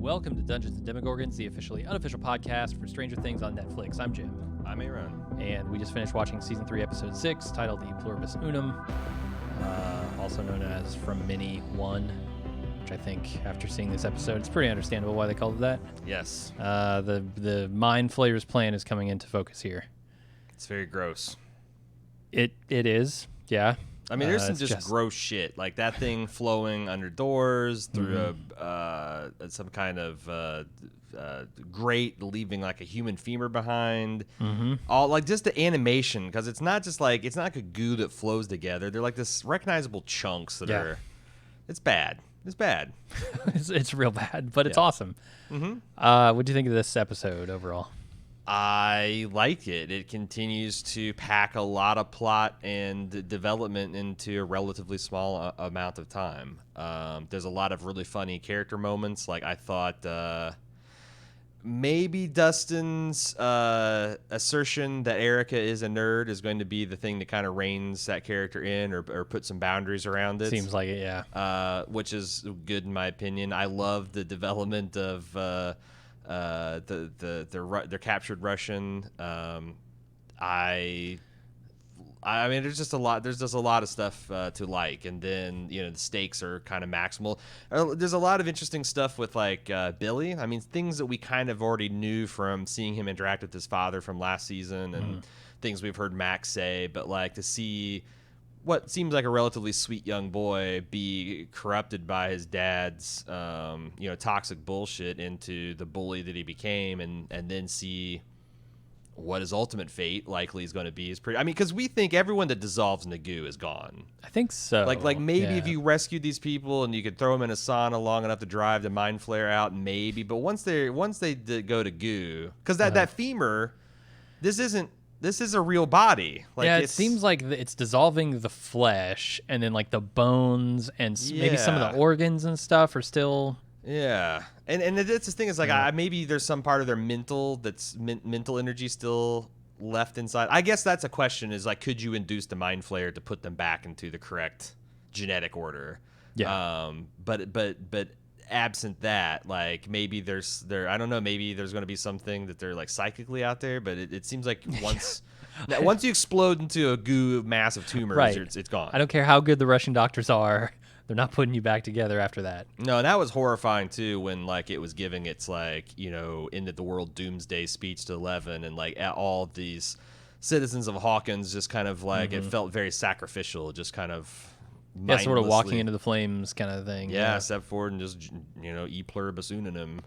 Welcome to Dungeons and Demogorgons, the officially unofficial podcast for Stranger Things on Netflix. I'm Jim. I'm Aaron. And we just finished watching Season 3, Episode 6, titled the Pluribus Unum, also known as From Many One, which I think, after seeing this episode, it's pretty understandable why they called it that. Yes. The Mind Flayer's plan is coming into focus here. It's very gross. It is, yeah. I mean, there's some just gross shit, like that thing flowing under doors through some kind of grate, leaving like a human femur behind. All like just the animation, because it's not like a goo that flows together. They're like this recognizable chunks that are. It's bad. It's bad. it's real bad, but it's awesome. What do you think of this episode overall? I like it. It continues to pack a lot of plot and development into a relatively small amount of time. There's a lot of really funny character moments. Like I thought maybe Dustin's assertion that Erica is a nerd is going to be the thing that kind of reins that character in or put some boundaries around it. Seems like it, yeah. Which is good in my opinion. I love the development of their captured Russian. I mean, there's just a lot of stuff to like, and then the stakes are kind of maximal. There's a lot of interesting stuff with like Billy. I mean, things that we kind of already knew from seeing him interact with his father from last season, and things we've heard Max say. But like to see what seems like a relatively sweet young boy be corrupted by his dad's toxic bullshit into the bully that he became, and then see what his ultimate fate likely is going to be is pretty. I mean, because we think everyone that dissolves in the goo is gone. I think so. Like maybe if you rescued these people and you could throw them in a sauna long enough to drive the Mind Flayer out, maybe. But once they go to goo, because that femur, this is a real body. Like, yeah, it seems like it's dissolving the flesh, and then like the bones and maybe some of the organs and stuff are still. Yeah, and it's this thing is like maybe there's some part of their mental energy still left inside. I guess that's a question. Is like, could you induce the Mind Flayer to put them back into the correct genetic order? Yeah. But absent that, like maybe I don't know, maybe there's going to be something that they're like psychically out there, but it seems like once you explode into a goo mass of tumors, right. It's gone. I don't care how good the Russian doctors are, they're not putting you back together after that. No, that was horrifying too when like it was giving its like end of the world doomsday speech to 11, and like all of these citizens of Hawkins just kind of like it felt very sacrificial, just kind of sort of walking into the flames kind of thing. Yeah, step forward and just Pluribus Unum.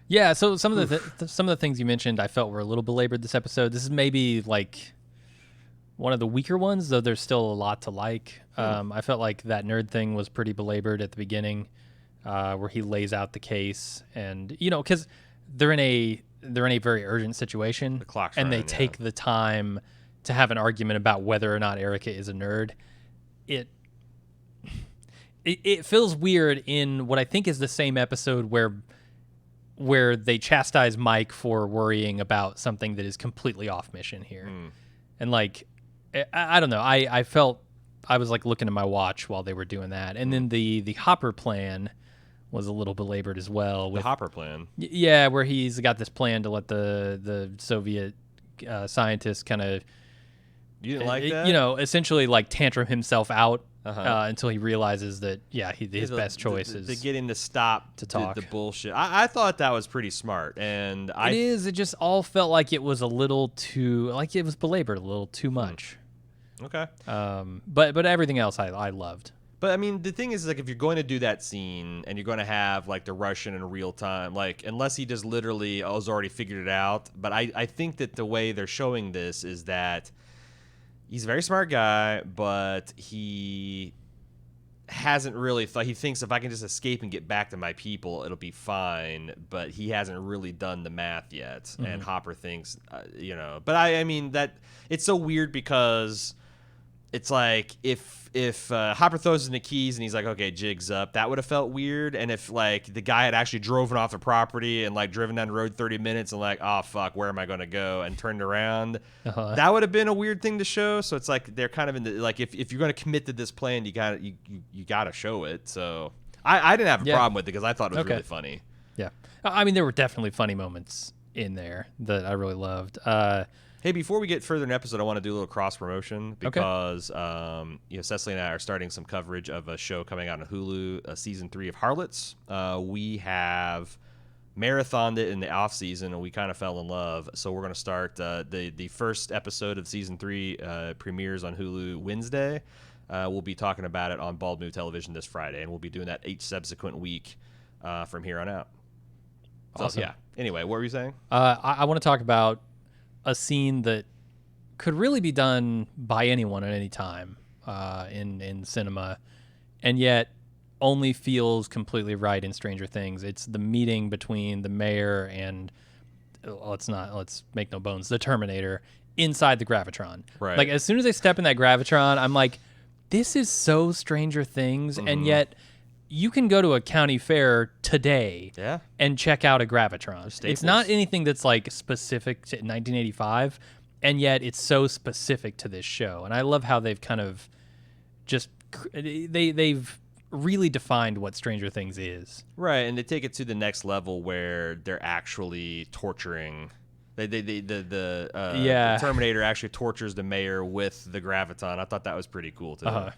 Yeah, so some of the things you mentioned I felt were a little belabored this episode. This is maybe like one of the weaker ones, though there's still a lot to like. I felt like that nerd thing was pretty belabored at the beginning, where he lays out the case, and because they're in a very urgent situation, the clock's and running, they take the time to have an argument about whether or not Erica is a nerd. It feels weird in what I think is the same episode where they chastise Mike for worrying about something that is completely off mission here. And like, I don't know. I felt I was like looking at my watch while they were doing that. And then the Hopper plan was a little belabored as well. The Hopper plan? Yeah, where he's got this plan to let the Soviet scientists kind of, you didn't like that? Essentially like tantrum himself out until he realizes that, his best choice is to get him to stop to talk the bullshit. I thought that was pretty smart, and it just all felt like it was a little too, like it was belabored a little too much. Okay. But everything else I loved. But I mean, the thing is, like, if you're going to do that scene and you're going to have like the Russian in real time, like, unless he just literally has already figured it out. But I think that the way they're showing this is that he's a very smart guy, but he hasn't really thought. He thinks if I can just escape and get back to my people, it'll be fine. But he hasn't really done the math yet. And Hopper thinks, But I mean that it's so weird because it's like if Hopper throws in the keys and he's like, okay, jig's up, that would have felt weird. And if like the guy had actually driven off the property and like driven down the road 30 minutes and like, oh fuck, where am I going to go, and turned around, that would have been a weird thing to show. So it's like they're kind of in the, like if you're going to commit to this plan, you gotta show it. So I didn't have a problem with it because I thought it was really funny. Yeah. I mean, there were definitely funny moments in there that I really loved. Hey, before we get further in the episode, I want to do a little cross promotion because Cecily and I are starting some coverage of a show coming out on Hulu, season 3 of Harlots. We have marathoned it in the off season, and we kind of fell in love. So we're going to start the first episode of season 3 premieres on Hulu Wednesday. We'll be talking about it on Bald Move Television this Friday, and we'll be doing that each subsequent week from here on out. So, awesome. yeah. Anyway, what were you saying? I want to talk about a scene that could really be done by anyone at any time in cinema, and yet only feels completely right in Stranger Things. It's the meeting between the mayor and let's make no bones, the Terminator inside the Gravitron. Right. Like as soon as they step in that Gravitron, I'm like, this is so Stranger Things, and yet you can go to a county fair today and check out a Gravitron. It's not anything that's like specific to 1985, and yet it's so specific to this show. And I love how they've kind of just they've really defined what Stranger Things is. Right, and they take it to the next level where they're actually torturing. The Terminator actually tortures the mayor with the Graviton. I thought that was pretty cool too.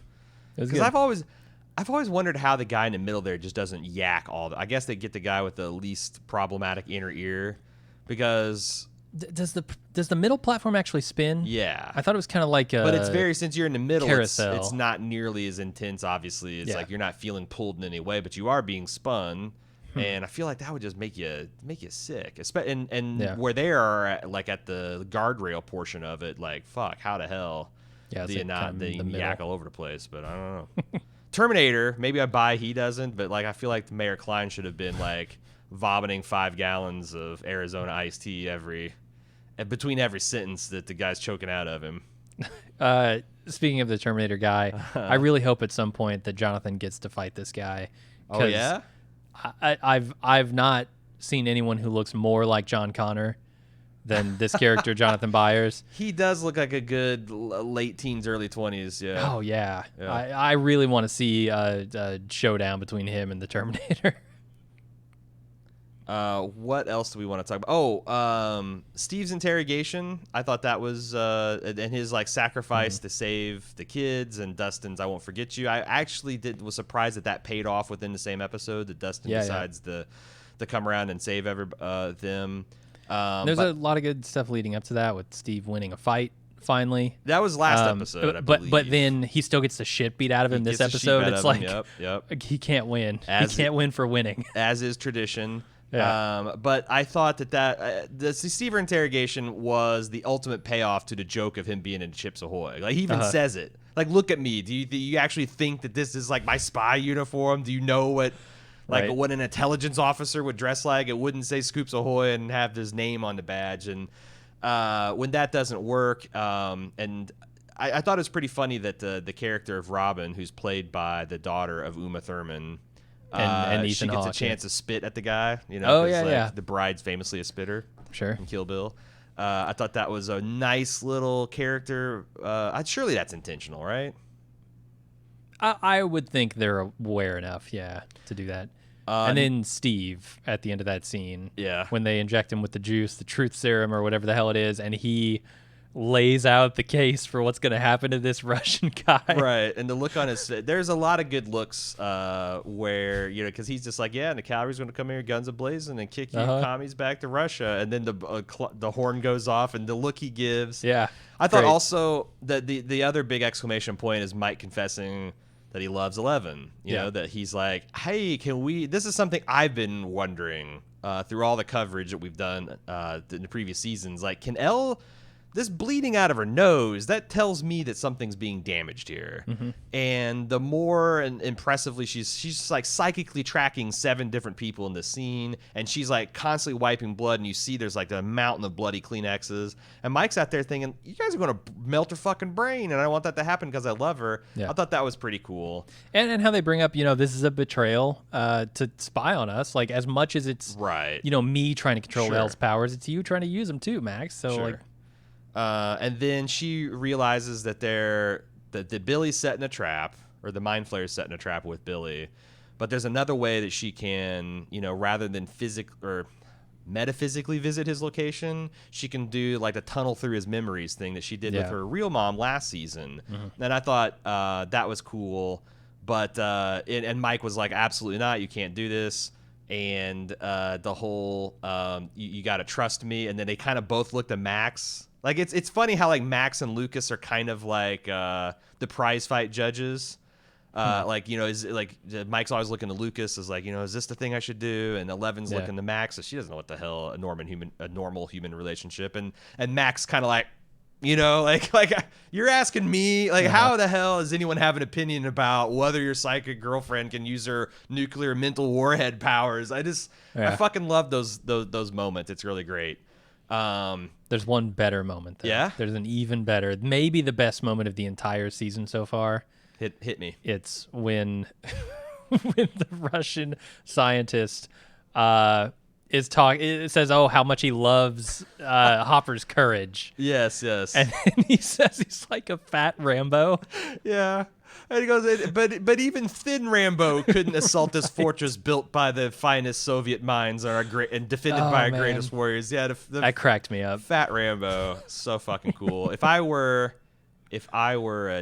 Because I've always wondered how the guy in the middle there just doesn't yak all. I guess they get the guy with the least problematic inner ear, because does the middle platform actually spin? Yeah, I thought it was kind of like a. But it's very, since you're in the middle, carousel. It's not nearly as intense. Obviously, it's like you're not feeling pulled in any way, but you are being spun. And I feel like that would just make you sick. And where they are, like at the guardrail portion of it, like fuck, how the hell do you not yak all over the place? But I don't know. Terminator, maybe I buy he doesn't, but like I feel like Mayor Klein should have been like vomiting 5 gallons of Arizona iced tea between every sentence that the guy's choking out of him. Speaking of the Terminator guy, I really hope at some point that Jonathan gets to fight this guy. Oh yeah. I've not seen anyone who looks more like John Connor than this character, Jonathan Byers. He does look like a good late teens, early 20s. Yeah. Oh yeah. I really want to see a showdown between him and the Terminator. What else do we want to talk about? Steve's interrogation. I thought that was and his like sacrifice to save the kids, and Dustin's "I won't forget you." I actually was surprised that paid off within the same episode, that Dustin decides to come around and save them. There's a lot of good stuff leading up to that, with Steve winning a fight finally. That was last episode, but then he still gets the shit beat out of him this episode. It's like he can't win. He can't win for winning, as is tradition. Yeah. But I thought that the Steve interrogation was the ultimate payoff to the joke of him being in Chips Ahoy. Like he even says it. Like, look at me. Do you actually think that this is like my spy uniform? Do you know what what an intelligence officer would dress like? It wouldn't say Scoops Ahoy and have his name on the badge. And when that doesn't work, and I thought it was pretty funny that the character of Robin, who's played by the daughter of Uma Thurman, and Ethan she gets Hawke, a chance to spit at the guy. You know, the bride's famously a spitter. Sure. In Kill Bill. I thought that was a nice little character. Surely that's intentional, right? I would think they're aware enough, to do that. And then Steve at the end of that scene, when they inject him with the juice, the truth serum or whatever the hell it is, and he lays out the case for what's going to happen to this Russian guy. Right, and the look on his face, there's a lot of good looks where, because he's just like, and the cavalry's going to come here guns a-blazing and kick you commies back to Russia, and then the horn goes off, and the look he gives. Yeah, I thought also that the other big exclamation point is Mike confessing that he loves 11. You know, that he's like, hey, this is something I've been wondering through all the coverage that we've done in the previous seasons. Like, can Elle, this bleeding out of her nose, that tells me that something's being damaged here. And the more impressively she's like psychically tracking 7 different people in the scene, and she's like constantly wiping blood, and you see there's like a mountain of bloody Kleenexes, and Mike's out there thinking, you guys are going to melt her fucking brain, and I want that to happen because I love her. I thought that was pretty cool. And how they bring up, this is a betrayal to spy on us, like as much as it's me trying to control Elle's powers, it's you trying to use them too, Max. So and then she realizes that that Billy's setting a trap, or the Mind Flayer's setting a trap with Billy, But there's another way that she can, rather than metaphysically visit his location, she can do like the tunnel through his memories thing that she did with her real mom last season. And I thought that was cool. But and Mike was like, absolutely not, you can't do this. And the whole you got to trust me. And then they kind of both looked at Max. Like it's funny how like Max and Lucas are kind of like the prize fight judges. Is like Mike's always looking to Lucas as like, is this the thing I should do? And Eleven's looking to Max, so she doesn't know what the hell a normal human relationship. And Max kind of like, like you're asking me, like, how the hell does anyone have an opinion about whether your psychic girlfriend can use her nuclear mental warhead powers? I fucking love those moments. It's really great. There's one better moment though. Yeah? There's an even better, maybe the best moment of the entire season so far. Hit me. It's when the Russian scientist it says, oh, how much he loves Hopper's courage. Yes. And then he says he's like a fat Rambo. Yeah. And he goes, but even thin Rambo couldn't assault this fortress built by the finest Soviet minds and defended by our greatest warriors. Yeah, that cracked me up. Fat Rambo, so fucking cool. If I were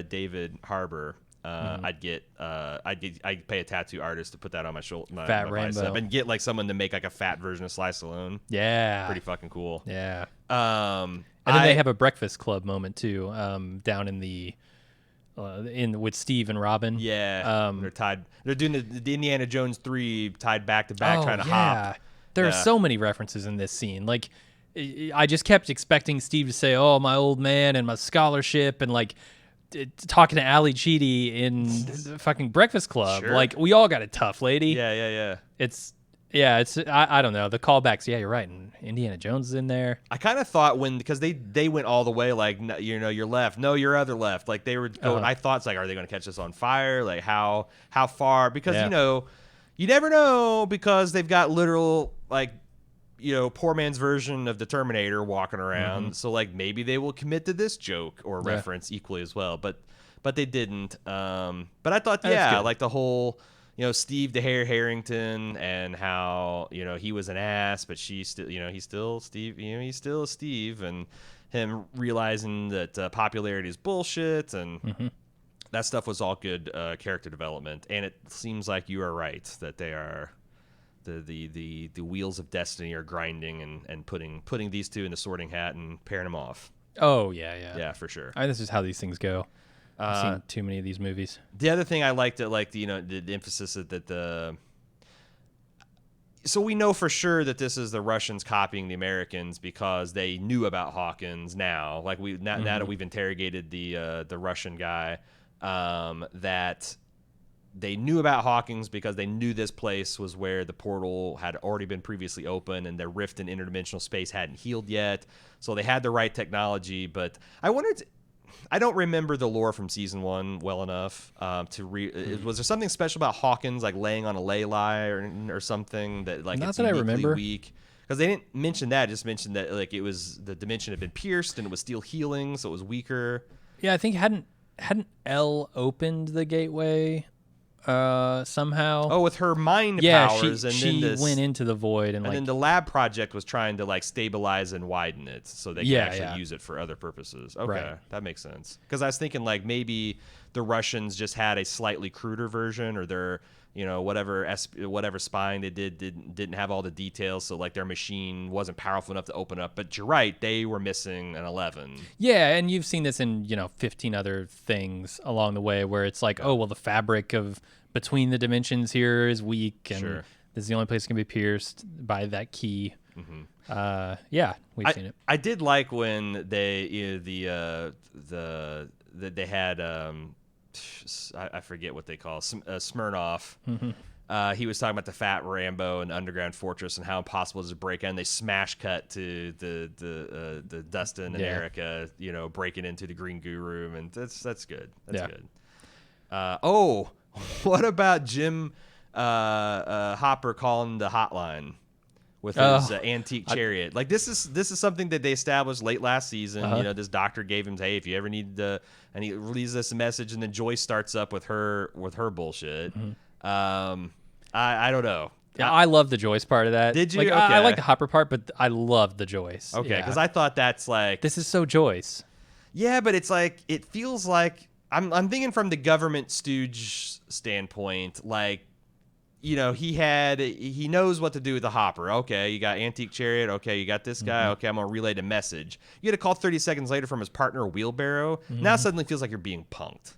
David Harbour, I'd pay a tattoo artist to put that on my shoulder, Fat my Rambo, bicep, and get like someone to make like a fat version of Sly Stallone. Yeah, pretty fucking cool. Yeah. And then they have a Breakfast Club moment too, down in the with Steve and Robin. Yeah, they're tied. They're doing the Indiana Jones 3 tied back to back, trying to hop. There are so many references in this scene. Like, I just kept expecting Steve to say, "Oh, my old man and my scholarship," and like talking to Ali Cheedy in the fucking Breakfast Club. Sure. Like, we all got it tough, lady. Yeah. It's I don't know, the callbacks. Yeah, you're right. And Indiana Jones is in there. I kind of thought because they went all the way, like, your left, no, your other left. Like they were going. I thought it's like, are they going to catch us on fire? Like how far? Because you never know, because they've got literal like poor man's version of the Terminator walking around. So like maybe they will commit to this joke or reference equally as well. But they didn't. But I thought like the whole. Steve the Harrington, and how, he was an ass, but she's still, he's still Steve, he's still Steve, and him realizing that popularity is bullshit, and that stuff was all good character development. And it seems like you are right that they are the wheels of destiny are grinding and putting these two in the sorting hat and pairing them off. Oh yeah, for sure. This is how these things go. I've seen too many of these movies. The other thing I liked, the emphasis that so we know for sure that this is the Russians copying the Americans because they knew about Hawkins now. Like now that we've interrogated the Russian guy, that they knew about Hawkins because they knew this place was where the portal had already been previously open and the rift in interdimensional space hadn't healed yet. So they had the right technology, but I don't remember the lore from season 1 well enough was there something special about Hawkins like laying on a ley lie or something that like not it's that I uniquely remember weak? Because they didn't mention that, just mentioned that like it was the dimension had been pierced and it was still healing, so it was weaker. Yeah, I think hadn't Elle opened the gateway somehow. Oh, with her mind powers, and she then went into the void, and then the lab project was trying to like stabilize and widen it so they could actually use it for other purposes. Okay, that makes sense. Because I was thinking like maybe the Russians just had a slightly cruder version, or their whatever spying they didn't have all the details, so like their machine wasn't powerful enough to open up. But you're right, they were missing an 11. Yeah, and you've seen this in 15 other things along the way where it's like, oh well, the fabric of between the dimensions here is weak, and this is the only place it can be pierced by that key. We've seen it. I did like when they they had I forget what they call Smirnoff. He was talking about the fat Rambo and the underground fortress and how impossible it is to break in. They smash cut to the Dustin and Erica, breaking into the Green Goo room, and that's good. That's good. What about Jim Hopper calling the hotline with his antique chariot? Like this is something that they established late last season. This doctor gave him, hey, if you ever need and he releases this message, and then Joyce starts up with her bullshit. I don't know. Yeah, I love the Joyce part of that. Did you? Like, Okay. I like the Hopper part, but I love the Joyce. Okay, Yeah. because I thought that's like This is so Joyce. Yeah, but it's like it feels like I'm thinking from the government stooge standpoint, like he knows what to do with the Hopper. Okay, you got Antique Chariot. Okay, you got this guy. Okay, I'm gonna relay the message. You get a call 30 seconds later from his partner Wheelbarrow. Now it suddenly feels like you're being punked.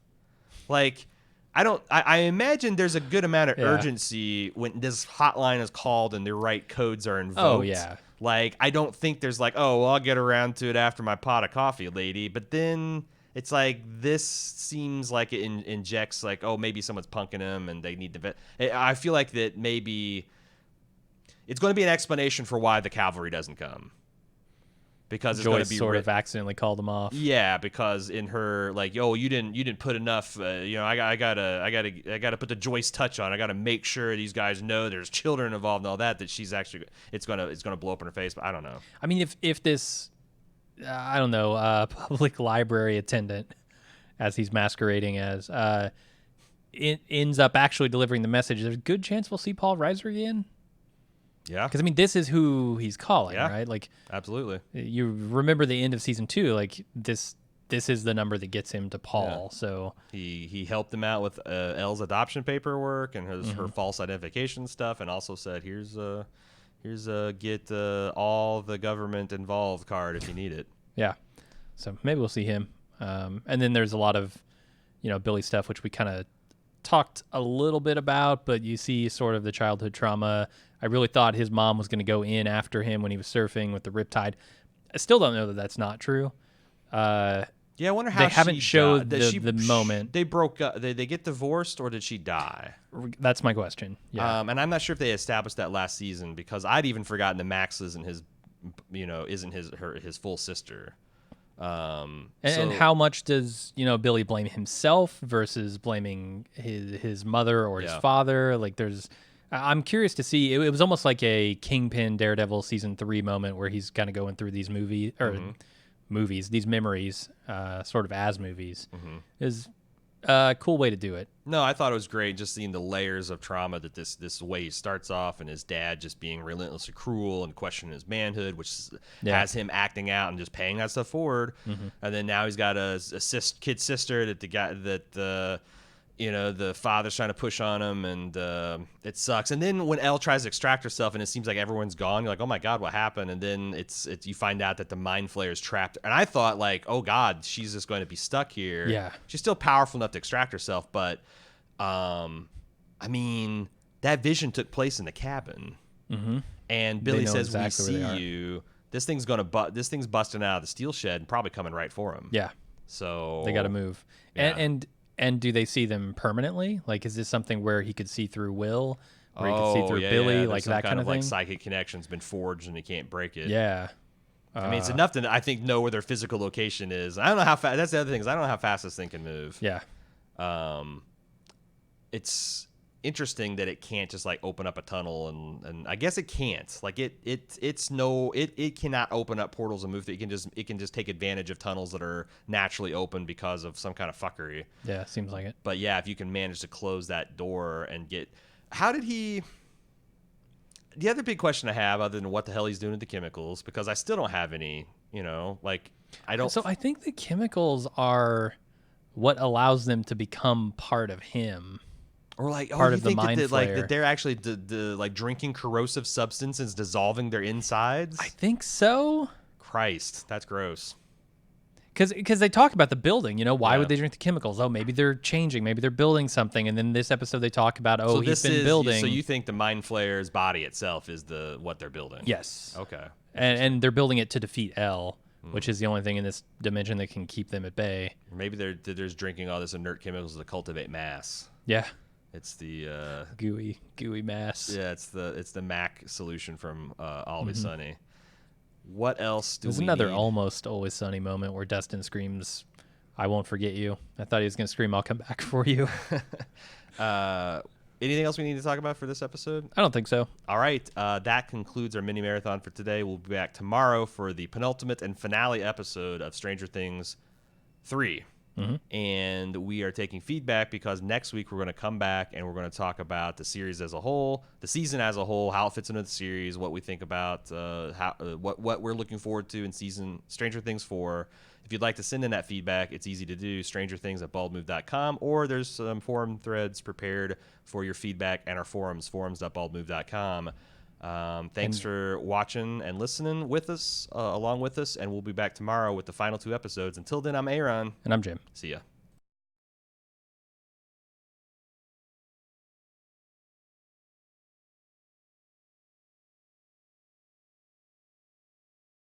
Like I imagine there's a good amount of urgency when this hotline is called and the right codes are invoked. Oh yeah. Like, I don't think there's like, oh, well, I'll get around to it after my pot of coffee, lady. But then it's like this seems like it injects like, oh, maybe someone's punking him and they need to vet. I feel like that maybe it's going to be an explanation for why the cavalry doesn't come. Because it's going to be sort of accidentally called him off. Yeah, because in her like, oh, you didn't put enough. I gotta put the Joyce touch on. I gotta make sure these guys know there's children involved and all that. That she's actually it's gonna blow up in her face. But I don't know. I mean, if this, I don't know, public library attendant, as he's masquerading as, it ends up actually delivering the message, there's a good chance we'll see Paul Reiser again. Yeah, because I mean, this is who he's calling, right? Like, absolutely. You remember the end of season 2? Like this is the number that gets him to Paul. Yeah. So he helped him out with Elle's adoption paperwork and her false identification stuff, and also said, "Here's get all the government involved card if you need it." Yeah, so maybe we'll see him. And then there's a lot of Billy stuff, which we kind of talked a little bit about, but you see sort of the childhood trauma. I really thought his mom was going to go in after him when he was surfing with the riptide. I still don't know that that's not true. Yeah, I wonder how they haven't showed the moment. They broke up. They get divorced, or did she die? That's my question. Yeah, and I'm not sure if they established that last season because I'd even forgotten that Max isn't his full sister. And how much does Billy blame himself versus blaming his mother or his father? Like, I'm curious to see. It was almost like a Kingpin Daredevil season 3 moment where he's kind of going through these these memories, sort of as movies. Is a cool way to do it. No, I thought it was great just seeing the layers of trauma that this way he starts off, and his dad just being relentlessly cruel and questioning his manhood, which has him acting out and just paying that stuff forward. And then now he's got a kid sister that the father's trying to push on him, and it sucks. And then when Elle tries to extract herself and it seems like everyone's gone, you're like, oh my God, what happened? And then it's you find out that the Mind Flayer is trapped. And I thought like, oh God, she's just going to be stuck here. Yeah. She's still powerful enough to extract herself, but I mean, that vision took place in the cabin. And Billy says, exactly we see you. This thing's busting out of the steel shed and probably coming right for him. Yeah. So they got to move. Yeah. And do they see them permanently? Like, is this something where he could see through Will, or he could see through Billy, like that kind of thing? Like psychic connection's been forged and he can't break it. Yeah. I mean, it's enough to I think know where their physical location is. I don't know how fast. That's the other thing is I don't know how fast this thing can move. Yeah. It's interesting that it can't just like open up a tunnel and I guess it can't. Like it cannot open up portals and move. It can just take advantage of tunnels that are naturally open because of some kind of fuckery. Yeah, seems like it. But yeah, if you can manage to close that door and how did he? The other big question I have, other than what the hell he's doing with the chemicals, because I still don't have any. I don't. So I think the chemicals are what allows them to become part of him. Or like, part of the Mind Flayer. That they're actually like drinking corrosive substances, dissolving their insides? I think so. Christ, that's gross. Because they talk about the building, why would they drink the chemicals? Oh, maybe they're changing, maybe they're building something, and then this episode they talk about, he's been building. So you think the Mind Flayer's body itself is what they're building? Yes. Okay. And they're building it to defeat Elle, which is the only thing in this dimension that can keep them at bay. Maybe they're just drinking all this inert chemicals to cultivate mass. Yeah. It's the gooey mass. Yeah, it's the Mac solution from Always Sunny. What else do we need? There's another almost Always Sunny moment where Dustin screams, "I won't forget you." I thought he was going to scream, "I'll come back for you." Anything else we need to talk about for this episode? I don't think so. All right. That concludes our mini marathon for today. We'll be back tomorrow for the penultimate and finale episode of Stranger Things 3. And we are taking feedback because next week we're going to come back and we're going to talk about the series as a whole, the season as a whole, how it fits into the series, what we think about, what we're looking forward to in season Stranger Things 4. If you'd like to send in that feedback, it's easy to do, strangerthings@baldmove.com, or there's some forum threads prepared for your feedback and our forums.baldmove.com. Thanks for watching and listening with us, along with us, and we'll be back tomorrow with the final 2 episodes. Until then, I'm Aaron. And I'm Jim. See ya.